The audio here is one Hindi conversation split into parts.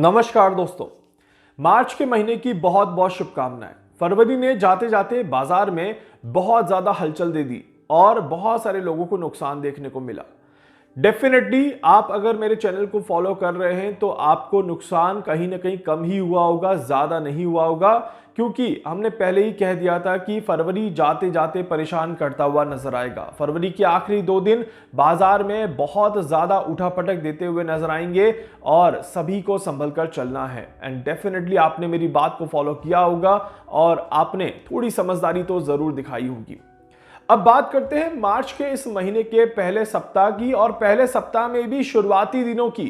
नमस्कार दोस्तों। मार्च के महीने की बहुत बहुत शुभकामनाएं। फरवरी ने जाते जाते बाजार में बहुत ज्यादा हलचल दे दी और बहुत सारे लोगों को नुकसान देखने को मिला। डेफिनेटली आप अगर मेरे चैनल को फॉलो कर रहे हैं तो आपको नुकसान कहीं ना कहीं कम ही हुआ होगा, ज्यादा नहीं हुआ होगा, क्योंकि हमने पहले ही कह दिया था कि फरवरी जाते जाते परेशान करता हुआ नजर आएगा। फरवरी के आखिरी 2 दिन बाजार में बहुत ज्यादा उठापटक देते हुए नजर आएंगे और सभी को संभल कर चलना है। एंड डेफिनेटली आपने मेरी बात को फॉलो किया होगा और आपने थोड़ी समझदारी तो जरूर दिखाई होगी। अब बात करते हैं मार्च के इस महीने के पहले सप्ताह की, और पहले सप्ताह में भी शुरुआती दिनों की,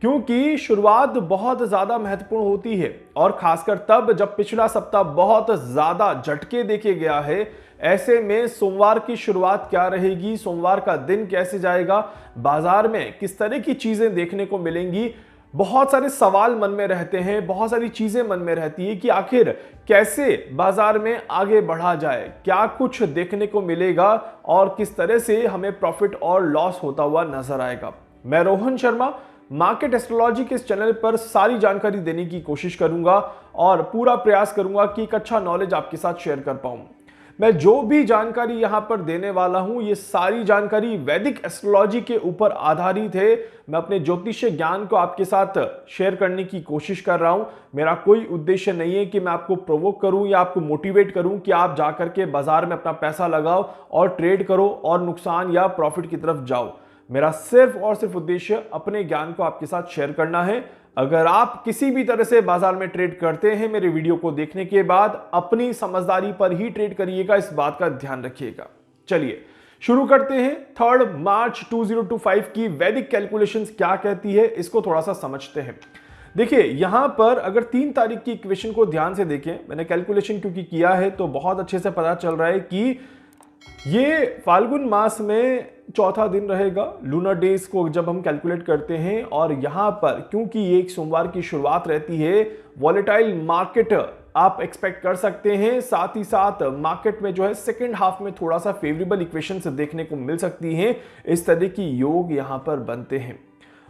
क्योंकि शुरुआत बहुत ज्यादा महत्वपूर्ण होती है और खासकर तब जब पिछला सप्ताह बहुत ज्यादा झटके देखे गया है। ऐसे में सोमवार की शुरुआत क्या रहेगी, सोमवार का दिन कैसे जाएगा, बाजार में किस तरह की चीजें देखने को मिलेंगी, बहुत सारे सवाल मन में रहते हैं, बहुत सारी चीजें मन में रहती है कि आखिर कैसे बाजार में आगे बढ़ा जाए, क्या कुछ देखने को मिलेगा और किस तरह से हमें प्रॉफिट और लॉस होता हुआ नजर आएगा। मैं रोहन शर्मा मार्केट एस्ट्रोलॉजी के इस चैनल पर सारी जानकारी देने की कोशिश करूंगा और पूरा प्रयास करूंगा कि एक अच्छा नॉलेज आपके साथ शेयर कर पाऊं। मैं जो भी जानकारी यहां पर देने वाला हूं, ये सारी जानकारी वैदिक एस्ट्रोलॉजी के ऊपर आधारित है। मैं अपने ज्योतिष ज्ञान को आपके साथ शेयर करने की कोशिश कर रहा हूं। मेरा कोई उद्देश्य नहीं है कि मैं आपको प्रोवोक करूं या आपको मोटिवेट करूं कि आप जाकर के बाजार में अपना पैसा लगाओ और ट्रेड करो और नुकसान या प्रॉफिट की तरफ जाओ। मेरा सिर्फ और सिर्फ उद्देश्य अपने ज्ञान को आपके साथ शेयर करना है। अगर आप किसी भी तरह से बाजार में ट्रेड करते हैं, मेरे वीडियो को देखने के बाद अपनी समझदारी पर ही ट्रेड करिएगा, इस बात का ध्यान रखिएगा। चलिए शुरू करते हैं। 3 मार्च 2025 की वैदिक कैलकुलेशंस क्या कहती है, इसको थोड़ा सा समझते हैं। देखिए यहां पर अगर 3 तारीख की इक्वेशन को ध्यान से देखें, मैंने कैलकुलेशन क्योंकि किया है तो बहुत अच्छे से पता चल रहा है कि ये फाल्गुन मास में चौथा दिन रहेगा लूनर डेज को जब हम कैलकुलेट करते हैं। और यहां पर क्योंकि ये एक सोमवार की शुरुआत रहती है, वॉलेटाइल मार्केट आप एक्सपेक्ट कर सकते हैं। साथ ही साथ मार्केट में जो है सेकेंड हाफ में थोड़ा सा फेवरेबल इक्वेशंस देखने को मिल सकती हैं। इस तरह की योग यहां पर बनते हैं।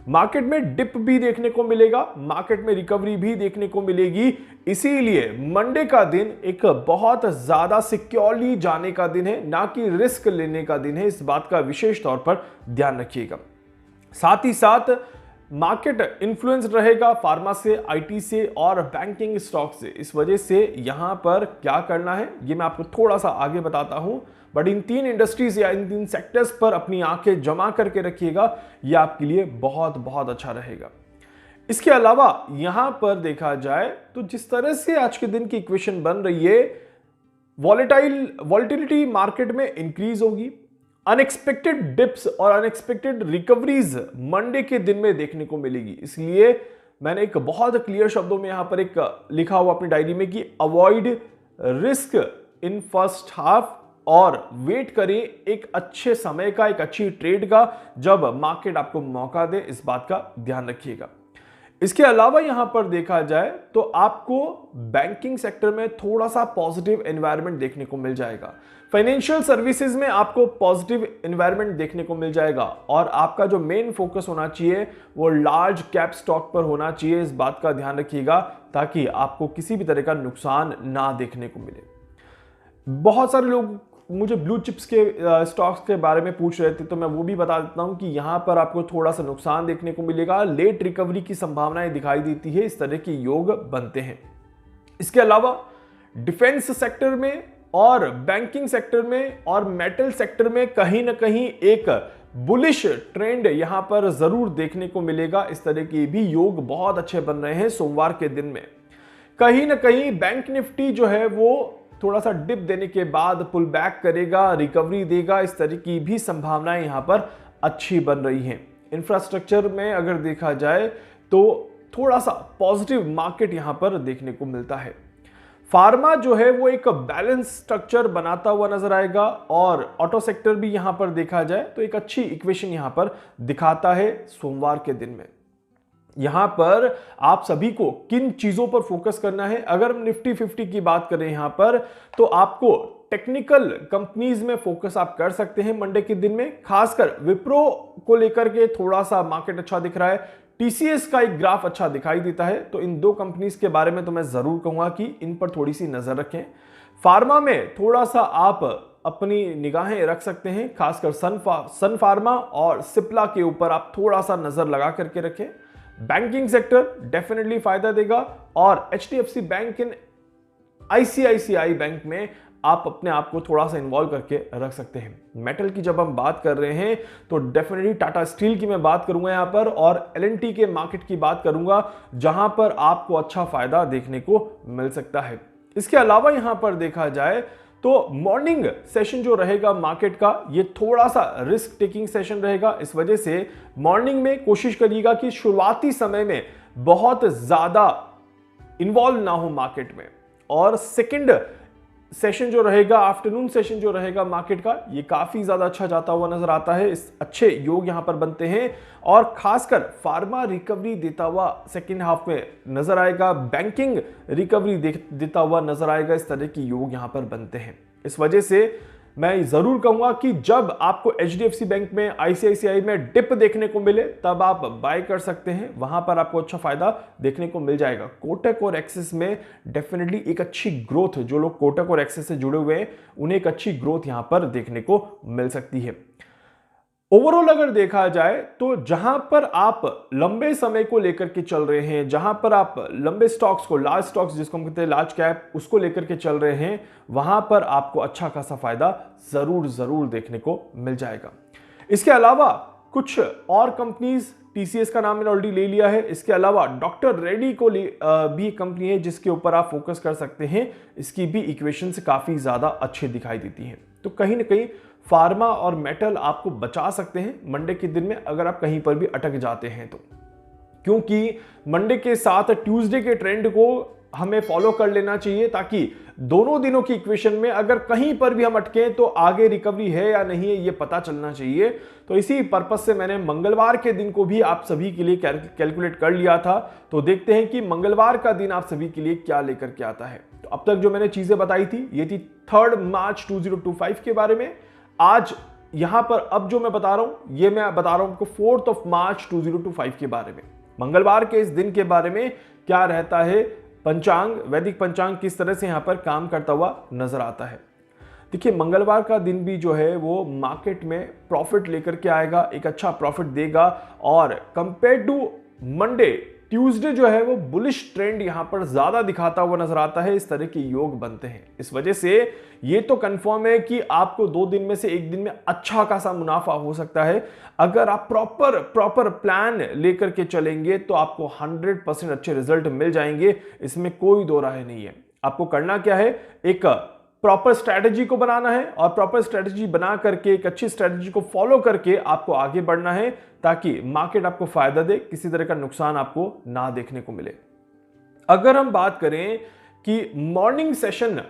मार्केट में डिप भी देखने को मिलेगा, मार्केट में रिकवरी भी देखने को मिलेगी। इसीलिए मंडे का दिन एक बहुत ज्यादा सिक्योरली जाने का दिन है, ना कि रिस्क लेने का दिन है। इस बात का विशेष तौर पर ध्यान रखिएगा। साथ ही साथ मार्केट इन्फ्लुएंस रहेगा फार्मा से, आईटी से और बैंकिंग स्टॉक से। इस वजह से यहां पर क्या करना है ये मैं आपको थोड़ा सा आगे बताता हूं, बट इन 3 इंडस्ट्रीज या इन 3 सेक्टर्स पर अपनी आंखें जमा करके रखिएगा, यह आपके लिए बहुत बहुत अच्छा रहेगा। इसके अलावा यहां पर देखा जाए तो जिस तरह से आज के दिन की इक्वेशन बन रही है, वॉलेटिलिटी मार्केट में इंक्रीज होगी, अनएक्सपेक्टेड डिप्स और अनएक्सपेक्टेड रिकवरीज मंडे के दिन में देखने को मिलेगी। इसलिए मैंने एक बहुत क्लियर शब्दों में यहां पर एक लिखा हुआ अपनी डायरी में कि avoid risk in first half और वेट करें एक अच्छे समय का, एक अच्छी ट्रेड का, जब मार्केट आपको मौका दे। इस बात का ध्यान रखिएगा। इसके अलावा यहां पर देखा जाए तो आपको बैंकिंग सेक्टर में थोड़ा सा पॉजिटिव एनवायरनमेंट देखने को मिल जाएगा। फाइनेंशियल सर्विसेज में आपको पॉजिटिव एनवायरनमेंट देखने को मिल जाएगा और आपका जो मेन फोकस होना चाहिए वो लार्ज कैप स्टॉक पर होना चाहिए। इस बात का ध्यान रखिएगा ताकि आपको किसी भी तरह का नुकसान ना देखने को मिले। बहुत सारे लोग मुझे ब्लू चिप्स के स्टॉक्स के बारे में पूछ रहे थे, तो मैं वो भी बता देता हूं कि यहां पर आपको थोड़ा सा नुकसान देखने को मिलेगा। लेट रिकवरी की संभावनाएं दिखाई देती है, इस तरह के योग बनते हैं। इसके अलावा डिफेंस सेक्टर में और बैंकिंग सेक्टर में और मेटल सेक्टर में कहीं ना कहीं एक बुलिश ट्रेंड यहां पर जरूर देखने को मिलेगा। इस तरह के भी योग बहुत अच्छे बन रहे हैं सोमवार के दिन में। कहीं ना कहीं बैंक निफ्टी जो है वो थोड़ा सा डिप देने के बाद पुल बैक करेगा, रिकवरी देगा। इस तरह की भी संभावनाएं यहां पर अच्छी बन रही हैं। इंफ्रास्ट्रक्चर में अगर देखा जाए तो थोड़ा सा पॉजिटिव मार्केट यहां पर देखने को मिलता है। फार्मा जो है वो एक बैलेंस स्ट्रक्चर बनाता हुआ नजर आएगा और ऑटो सेक्टर भी यहां पर देखा जाए तो एक अच्छी इक्वेशन यहां पर दिखाता है सोमवार के दिन में। यहां पर आप सभी को किन चीजों पर फोकस करना है, अगर हम निफ्टी 50 की बात करें यहां पर, तो आपको टेक्निकल कंपनीज में फोकस आप कर सकते हैं मंडे के दिन में। खासकर विप्रो को लेकर के थोड़ा सा मार्केट अच्छा दिख रहा है। टीसीएस का एक ग्राफ अच्छा दिखाई देता है। तो इन दो कंपनीज के बारे में तो मैं जरूर कहूंगा कि इन पर थोड़ी सी नजर रखें। फार्मा में थोड़ा सा आप अपनी निगाहें रख सकते हैं, खासकर सन फार्मा और सिप्ला के ऊपर आप थोड़ा सा नजर लगा करके रखें। बैंकिंग सेक्टर डेफिनेटली फायदा देगा और एचडीएफसी बैंक इन आईसीआईसीआई बैंक में आप अपने आप को थोड़ा सा इन्वॉल्व करके रख सकते हैं। मेटल की जब हम बात कर रहे हैं तो डेफिनेटली टाटा स्टील की मैं बात करूंगा यहां पर, और एलएनटी के मार्केट की बात करूंगा जहां पर आपको अच्छा फायदा देखने को मिल सकता है। इसके अलावा यहां पर देखा जाए तो मॉर्निंग सेशन जो रहेगा मार्केट का, ये थोड़ा सा रिस्क टेकिंग सेशन रहेगा। इस वजह से मॉर्निंग में कोशिश करिएगा कि शुरुआती समय में बहुत ज्यादा इन्वॉल्व ना हो मार्केट में, और सेकंड सेशन जो रहेगा, आफ्टरनून सेशन जो रहेगा मार्केट का, ये काफी ज्यादा अच्छा जाता हुआ नजर आता है। इस अच्छे योग यहां पर बनते हैं और खासकर फार्मा रिकवरी देता हुआ सेकेंड हाफ में नजर आएगा, बैंकिंग रिकवरी देता हुआ नजर आएगा। इस तरह की योग यहां पर बनते हैं। इस वजह से मैं जरूर कहूंगा कि जब आपको एचडीएफसी बैंक में, आईसीआईसीआई में डिप देखने को मिले तब आप बाय कर सकते हैं, वहां पर आपको अच्छा फायदा देखने को मिल जाएगा। कोटक और एक्सिस में डेफिनेटली एक अच्छी ग्रोथ, जो लोग कोटक और एक्सिस से जुड़े हुए हैं उन्हें एक अच्छी ग्रोथ यहां पर देखने को मिल सकती है। ओवरऑल अगर देखा जाए तो जहां पर आप लंबे समय को लेकर के चल रहे हैं, जहां पर आप लंबे स्टॉक्स को, लार्ज स्टॉक्स जिसको हम कहते हैं लार्ज कैप, उसको लेकर के चल रहे हैं, वहां पर आपको अच्छा खासा फायदा जरूर देखने को मिल जाएगा। इसके अलावा कुछ और कंपनीज, टीसीएस का नाम मैंने ऑलरेडी ले लिया है, इसके अलावा डॉक्टर रेड्डी को भी कंपनी है जिसके ऊपर आप फोकस कर सकते हैं। इसकी भी इक्वेशन से काफी ज्यादा अच्छी दिखाई देती है। तो कहीं ना कहीं फार्मा और मेटल आपको बचा सकते हैं मंडे के दिन में, अगर आप कहीं पर भी अटक जाते हैं तो, क्योंकि मंडे के साथ ट्यूसडे के ट्रेंड को हमें फॉलो कर लेना चाहिए, ताकि दोनों दिनों की इक्वेशन में अगर कहीं पर भी हम अटके तो आगे रिकवरी है या नहीं है ये पता चलना चाहिए। तो इसी पर्पस से मैंने मंगलवार के दिन को भी आप सभी के लिए कैलकुलेट कर लिया था। तो देखते हैं कि मंगलवार का दिन आप सभी के लिए क्या लेकर के आता है। तो अब तक जो मैंने चीजें बताई थी ये थी 3 मार्च 2025 के बारे में। आज यहां पर अब जो मैं बता रहा हूं ये मैं बता रहा हूं आपको 4 मार्च 2025 के बारे में, मंगलवार के इस दिन के बारे में क्या रहता है, पंचांग, वैदिक पंचांग किस तरह से यहां पर काम करता हुआ नजर आता है। देखिए मंगलवार का दिन भी जो है वो मार्केट में प्रॉफिट लेकर के आएगा, एक अच्छा प्रॉफिट देगा, और कंपेयर टू मंडे, ट्यूसडे जो है वो बुलिश ट्रेंड यहां पर ज्यादा दिखाता हुआ नजर आता है। इस तरह के योग बनते हैं। इस वजह से ये तो कंफर्म है कि आपको 2 दिन में से एक दिन में अच्छा खासा मुनाफा हो सकता है। अगर आप प्रॉपर प्लान लेकर के चलेंगे तो आपको 100% अच्छे रिजल्ट मिल जाएंगे, इसमें कोई दो राय नहीं है। आपको करना क्या है, एक प्रॉपर स्ट्रैटेजी को बनाना है, और प्रॉपर स्ट्रैटेजी बना करके, एक अच्छी स्ट्रैटेजी को फॉलो करके आपको आगे बढ़ना है, ताकि मार्केट आपको फायदा दे, किसी तरह का नुकसान आपको ना देखने को मिले। अगर हम बात करें कि मॉर्निंग सेशन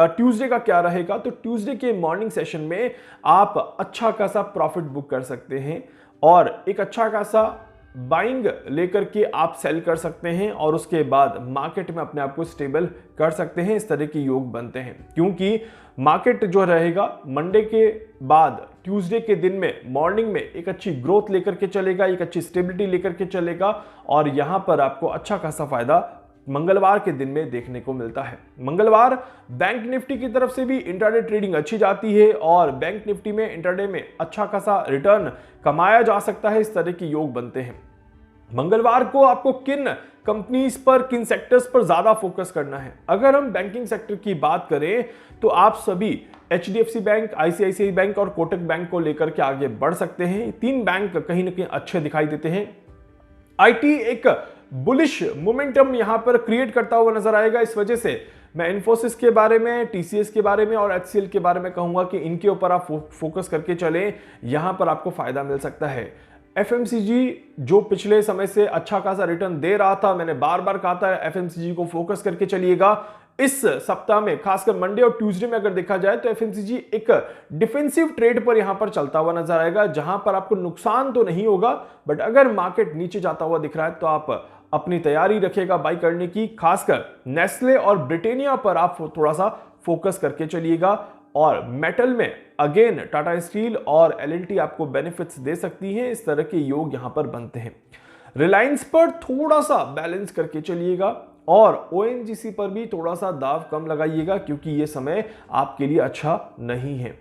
ट्यूसडे का क्या रहेगा, तो ट्यूसडे के मॉर्निंग सेशन में आप अच्छा खासा प्रॉफिट बुक कर सकते हैं, और एक अच्छा खासा बाइंग लेकर के आप सेल कर सकते हैं, और उसके बाद मार्केट में अपने आप को स्टेबल कर सकते हैं। इस तरह के योग बनते हैं, क्योंकि मार्केट जो रहेगा मंडे के बाद ट्यूसडे के दिन में मॉर्निंग में एक अच्छी ग्रोथ लेकर के चलेगा, एक अच्छी स्टेबिलिटी लेकर के चलेगा, और यहां पर आपको अच्छा खासा फायदा मंगलवार के दिन में देखने को मिलता है। मंगलवार बैंक निफ्टी की तरफ से भी इंट्राडे ट्रेडिंग अच्छी जाती है, और बैंक निफ्टी में इंट्राडे में अच्छा खासा रिटर्न कमाया जा सकता है। इस तरह के योग बनते हैं। मंगलवार को आपको किन कंपनीज पर, किन सेक्टर्स पर ज्यादा फोकस करना है। अगर हम बैंकिंग सेक्टर की बात करें तो आप सभी एचडीएफसी बैंक, आईसीआईसीआई बैंक और कोटक बैंक को लेकर के आगे बढ़ सकते हैं। 3 बैंक कहीं ना कहीं अच्छे दिखाई देते हैं। आईटी एक बुलिश मोमेंटम यहां पर क्रिएट करता हुआ नजर आएगा। इस वजह से मैं इन्फोसिस के बारे में, टीसीएस के बारे में और एचसीएल के बारे में कहूंगा कि इनके ऊपर आप फोकस करके चलें, यहां पर आपको फायदा मिल सकता है। एफएमसीजी जो पिछले समय से अच्छा खासा रिटर्न दे रहा था, मैंने बार बार कहा था एफएमसीजी को फोकस करके चलिएगा। इस सप्ताह में खासकर मंडे और ट्यूसडे में अगर देखा जाए तो एफएमसीजी एक डिफेंसिव ट्रेड पर यहां पर चलता हुआ नजर आएगा, जहां पर आपको नुकसान तो नहीं होगा, बट अगर मार्केट नीचे जाता हुआ दिख रहा है तो आप अपनी तैयारी रखिएगा बाई करने की। खासकर नेस्ले और ब्रिटेनिया पर आप थोड़ा सा फोकस करके चलिएगा, और मेटल में अगेन टाटा स्टील और एलएनटी आपको बेनिफिट्स दे सकती हैं। इस तरह के योग यहां पर बनते हैं। रिलायंस पर थोड़ा सा बैलेंस करके चलिएगा और ओएनजीसी पर भी थोड़ा सा दाव कम लगाइएगा क्योंकि यह समय आपके लिए अच्छा नहीं है।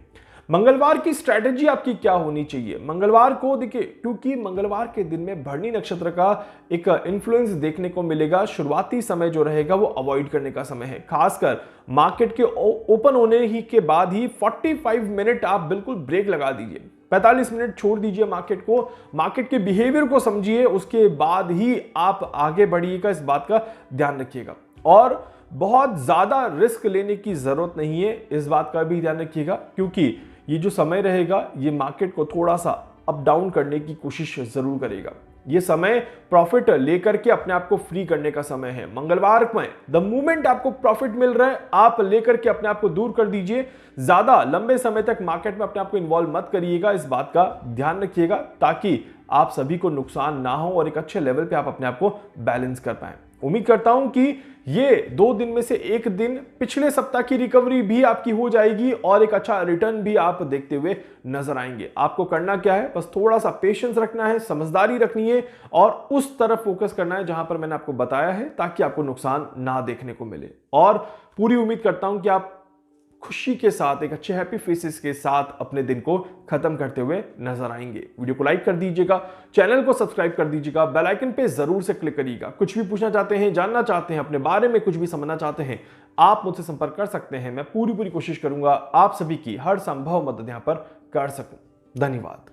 मंगलवार की स्ट्रैटेजी आपकी क्या होनी चाहिए? मंगलवार को देखिए, क्योंकि मंगलवार के दिन में भरणी नक्षत्र का एक इन्फ्लुएंस देखने को मिलेगा। शुरुआती समय जो रहेगा वो अवॉइड करने का समय है, खासकर मार्केट के ओपन होने ही के बाद ही 45 मिनट आप बिल्कुल ब्रेक लगा दीजिए, 45 मिनट छोड़ दीजिए मार्केट को, मार्केट के बिहेवियर को समझिए, उसके बाद ही आप आगे बढ़िएगा। इस बात का ध्यान रखिएगा और बहुत ज्यादा रिस्क लेने की जरूरत नहीं है, इस बात का भी ध्यान रखिएगा क्योंकि ये जो समय रहेगा ये मार्केट को थोड़ा सा अप डाउन करने की कोशिश जरूर करेगा। ये समय प्रॉफिट लेकर के अपने आप को फ्री करने का समय है। मंगलवार में द मोमेंट आपको प्रॉफिट मिल रहा है आप लेकर के अपने आप को दूर कर दीजिए। ज्यादा लंबे समय तक मार्केट में अपने आप को इन्वॉल्व मत करिएगा, इस बात का ध्यान रखिएगा ताकि आप सभी को नुकसान ना हो और एक अच्छे लेवल पे आप अपने आप को बैलेंस कर पाए। उम्मीद करता हूं कि ये 2 दिन में से एक दिन पिछले सप्ताह की रिकवरी भी आपकी हो जाएगी और एक अच्छा रिटर्न भी आप देखते हुए नजर आएंगे। आपको करना क्या है, बस थोड़ा सा पेशेंस रखना है, समझदारी रखनी है और उस तरफ फोकस करना है जहां पर मैंने आपको बताया है ताकि आपको नुकसान ना देखने को मिले। और पूरी उम्मीद करता हूं कि आप खुशी के साथ, एक अच्छे हैप्पी फेसेस के साथ अपने दिन को खत्म करते हुए नजर आएंगे। वीडियो को लाइक कर दीजिएगा, चैनल को सब्सक्राइब कर दीजिएगा, बेल आइकन पे जरूर से क्लिक करिएगा। कुछ भी पूछना चाहते हैं, जानना चाहते हैं, अपने बारे में कुछ भी समझना चाहते हैं, आप मुझसे संपर्क कर सकते हैं। मैं पूरी कोशिश करूंगा आप सभी की हर संभव मदद यहां पर कर सकूं। धन्यवाद।